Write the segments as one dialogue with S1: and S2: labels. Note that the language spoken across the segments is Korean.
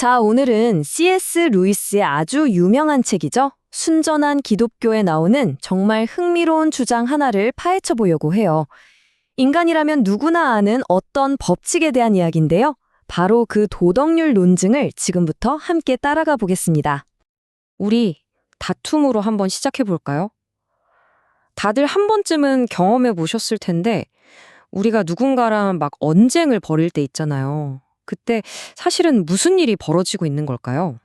S1: 자, 오늘은 C.S. 루이스의 아주 유명한 책이죠. 순전한 기독교에 나오는 정말 흥미로운 주장 하나를 파헤쳐 보려고 해요. 인간이라면 누구나 아는 어떤 법칙에 대한 이야기인데요. 바로 그 도덕률 논증을 지금부터 함께 따라가 보겠습니다. 우리 다툼으로 한번 시작해 볼까요? 다들 한 번쯤은 경험해 보셨을 텐데 우리가 누군가랑 막 언쟁을 벌일 때 있잖아요. 그때 사실은 무슨 일이 벌어지고 있는 걸까요?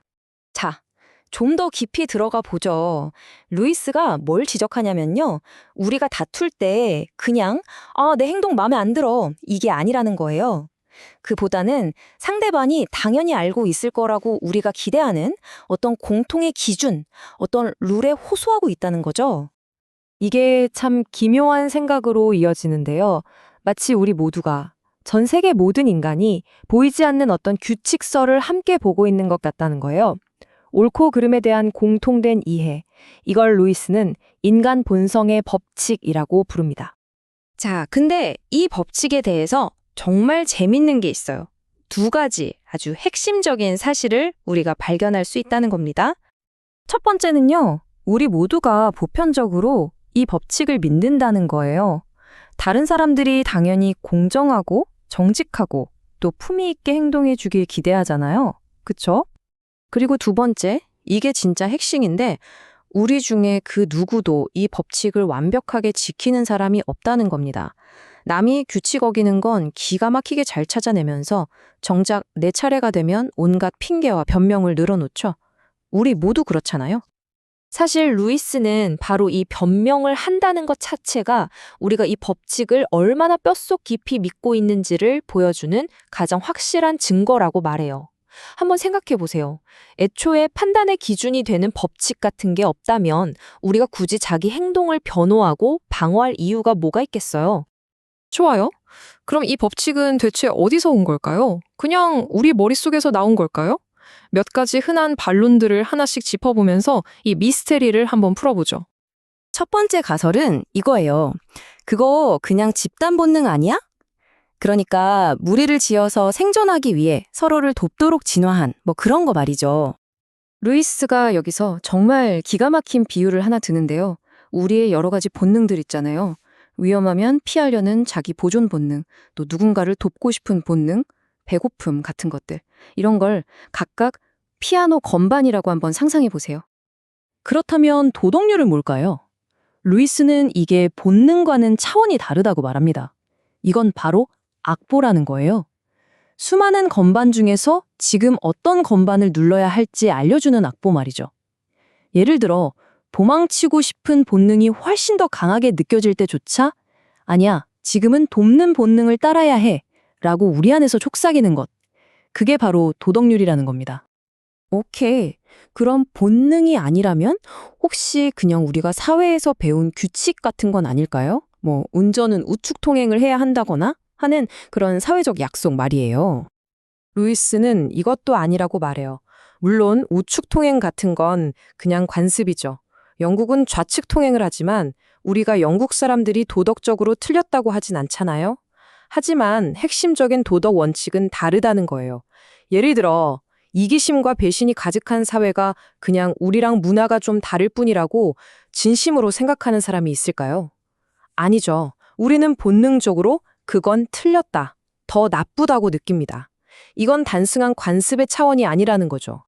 S1: 자, 좀 더 깊이 들어가 보죠. 루이스가 뭘 지적하냐면요. 우리가 다툴 때 그냥 내 행동 마음에 안 들어. 이게 아니라는 거예요. 그보다는 상대방이 당연히 알고 있을 거라고 우리가 기대하는 어떤 공통의 기준, 어떤 룰에 호소하고 있다는 거죠. 이게 참 기묘한 생각으로 이어지는데요. 마치 우리 모두가 전 세계 모든 인간이 보이지 않는 어떤 규칙서를 함께 보고 있는 것 같다는 거예요. 옳고 그름에 대한 공통된 이해. 이걸 루이스는 인간 본성의 법칙이라고 부릅니다. 자, 근데 이 법칙에 대해서 정말 재밌는 게 있어요. 두 가지 아주 핵심적인 사실을 우리가 발견할 수 있다는 겁니다. 첫 번째는요, 우리 모두가 보편적으로 이 법칙을 믿는다는 거예요. 다른 사람들이 당연히 공정하고 정직하고 또 품위 있게 행동해 주길 기대하잖아요. 그쵸? 그리고 두 번째, 이게 진짜 핵심인데 우리 중에 그 누구도 이 법칙을 완벽하게 지키는 사람이 없다는 겁니다. 남이 규칙 어기는 건 기가 막히게 잘 찾아내면서 정작 내 차례가 되면 온갖 핑계와 변명을 늘어놓죠. 우리 모두 그렇잖아요. 사실 루이스는 바로 이 변명을 한다는 것 자체가 우리가 이 법칙을 얼마나 뼛속 깊이 믿고 있는지를 보여주는 가장 확실한 증거라고 말해요. 한번 생각해 보세요. 애초에 판단의 기준이 되는 법칙 같은 게 없다면 우리가 굳이 자기 행동을 변호하고 방어할 이유가 뭐가 있겠어요?
S2: 좋아요. 그럼 이 법칙은 대체 어디서 온 걸까요? 그냥 우리 머릿속에서 나온 걸까요? 몇 가지 흔한 반론들을 하나씩 짚어보면서 이 미스테리를 한번 풀어보죠.
S1: 첫 번째 가설은 이거예요. 그거 그냥 집단 본능 아니야? 그러니까 무리를 지어서 생존하기 위해 서로를 돕도록 진화한 뭐 그런 거 말이죠. 루이스가 여기서 정말 기가 막힌 비유를 하나 드는데요. 우리의 여러 가지 본능들 있잖아요. 위험하면 피하려는 자기 보존 본능, 또 누군가를 돕고 싶은 본능, 배고픔 같은 것들. 이런 걸 각각 피아노 건반이라고 한번 상상해 보세요. 그렇다면 도덕률은 뭘까요? 루이스는 이게 본능과는 차원이 다르다고 말합니다. 이건 바로 악보라는 거예요. 수많은 건반 중에서 지금 어떤 건반을 눌러야 할지 알려주는 악보 말이죠. 예를 들어 도망치고 싶은 본능이 훨씬 더 강하게 느껴질 때조차 아니야, 지금은 돕는 본능을 따라야 해 라고 우리 안에서 촉삭이는 것. 그게 바로 도덕률이라는 겁니다. 오케이. 그럼 본능이 아니라면 혹시 그냥 우리가 사회에서 배운 규칙 같은 건 아닐까요? 뭐 운전은 우측 통행을 해야 한다거나 하는 그런 사회적 약속 말이에요. 루이스는 이것도 아니라고 말해요. 물론 우측 통행 같은 건 그냥 관습이죠. 영국은 좌측 통행을 하지만 우리가 영국 사람들이 도덕적으로 틀렸다고 하진 않잖아요. 하지만 핵심적인 도덕 원칙은 다르다는 거예요. 예를 들어 이기심과 배신이 가득한 사회가 그냥 우리랑 문화가 좀 다를 뿐이라고 진심으로 생각하는 사람이 있을까요? 아니죠. 우리는 본능적으로 그건 틀렸다, 더 나쁘다고 느낍니다. 이건 단순한 관습의 차원이 아니라는 거죠.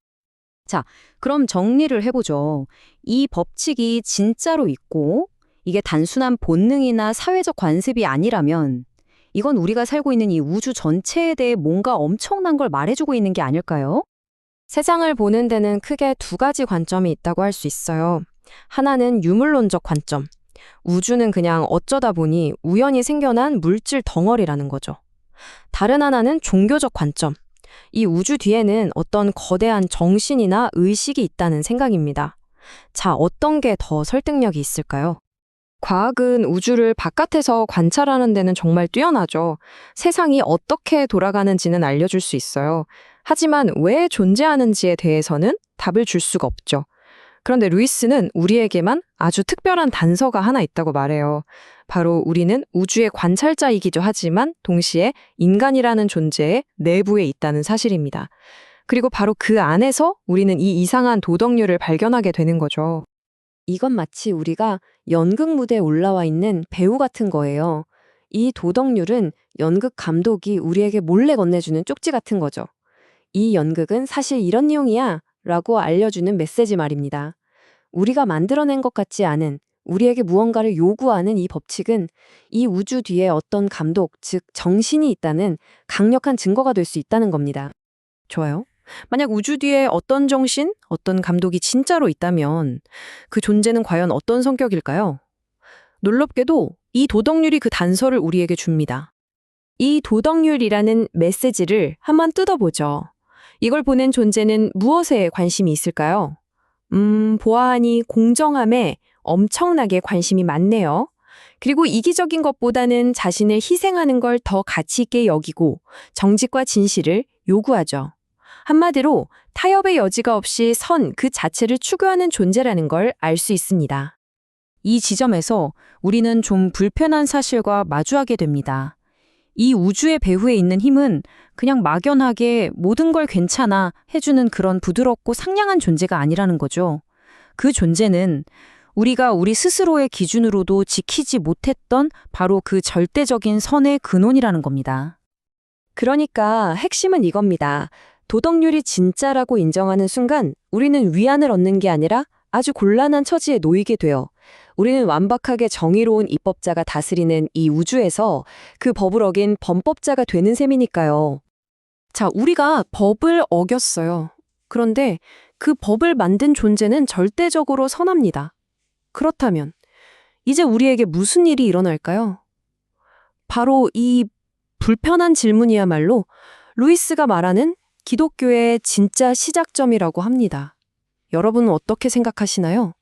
S1: 자, 그럼 정리를 해보죠. 이 법칙이 진짜로 있고 이게 단순한 본능이나 사회적 관습이 아니라면 이건 우리가 살고 있는 이 우주 전체에 대해 뭔가 엄청난 걸 말해주고 있는 게 아닐까요? 세상을 보는 데는 크게 두 가지 관점이 있다고 할 수 있어요. 하나는 유물론적 관점. 우주는 그냥 어쩌다 보니 우연히 생겨난 물질 덩어리라는 거죠. 다른 하나는 종교적 관점. 이 우주 뒤에는 어떤 거대한 정신이나 의식이 있다는 생각입니다. 자, 어떤 게 더 설득력이 있을까요? 과학은 우주를 바깥에서 관찰하는 데는 정말 뛰어나죠. 세상이 어떻게 돌아가는지는 알려줄 수 있어요. 하지만 왜 존재하는지에 대해서는 답을 줄 수가 없죠. 그런데 루이스는 우리에게만 아주 특별한 단서가 하나 있다고 말해요. 바로 우리는 우주의 관찰자이기도 하지만 동시에 인간이라는 존재의 내부에 있다는 사실입니다.
S2: 그리고 바로 그 안에서 우리는 이 이상한 도덕률을 발견하게 되는 거죠.
S1: 이건 마치 우리가 연극 무대에 올라와 있는 배우 같은 거예요. 이 도덕률은 연극 감독이 우리에게 몰래 건네주는 쪽지 같은 거죠. 이 연극은 사실 이런 내용이야 라고 알려주는 메시지 말입니다. 우리가 만들어낸 것 같지 않은, 우리에게 무언가를 요구하는 이 법칙은 이 우주 뒤에 어떤 감독, 즉 정신이 있다는 강력한 증거가 될 수 있다는 겁니다.
S2: 좋아요. 만약 우주 뒤에 어떤 정신, 어떤 감독이 진짜로 있다면 그 존재는 과연 어떤 성격일까요? 놀랍게도 이 도덕률이 그 단서를 우리에게 줍니다. 이 도덕률이라는 메시지를 한번 뜯어보죠. 이걸 보낸 존재는 무엇에 관심이 있을까요? 보아하니 공정함에 엄청나게 관심이 많네요. 그리고 이기적인 것보다는 자신을 희생하는 걸 더 가치 있게 여기고 정직과 진실을 요구하죠. 한마디로 타협의 여지가 없이 선 그 자체를 추구하는 존재라는 걸 알 수 있습니다. 이 지점에서 우리는 좀 불편한 사실과 마주하게 됩니다. 이 우주의 배후에 있는 힘은 그냥 막연하게 모든 걸 괜찮아 해주는 그런 부드럽고 상냥한 존재가 아니라는 거죠. 그 존재는 우리가 우리 스스로의 기준으로도 지키지 못했던 바로 그 절대적인 선의 근원이라는 겁니다.
S1: 그러니까 핵심은 이겁니다. 도덕률이 진짜라고 인정하는 순간 우리는 위안을 얻는 게 아니라 아주 곤란한 처지에 놓이게 돼요. 우리는 완벽하게 정의로운 입법자가 다스리는 이 우주에서 그 법을 어긴 범법자가 되는 셈이니까요.
S2: 자, 우리가 법을 어겼어요. 그런데 그 법을 만든 존재는 절대적으로 선합니다. 그렇다면 이제 우리에게 무슨 일이 일어날까요? 바로 이 불편한 질문이야말로 루이스가 말하는 기독교의 진짜 시작점이라고 합니다. 여러분은 어떻게 생각하시나요?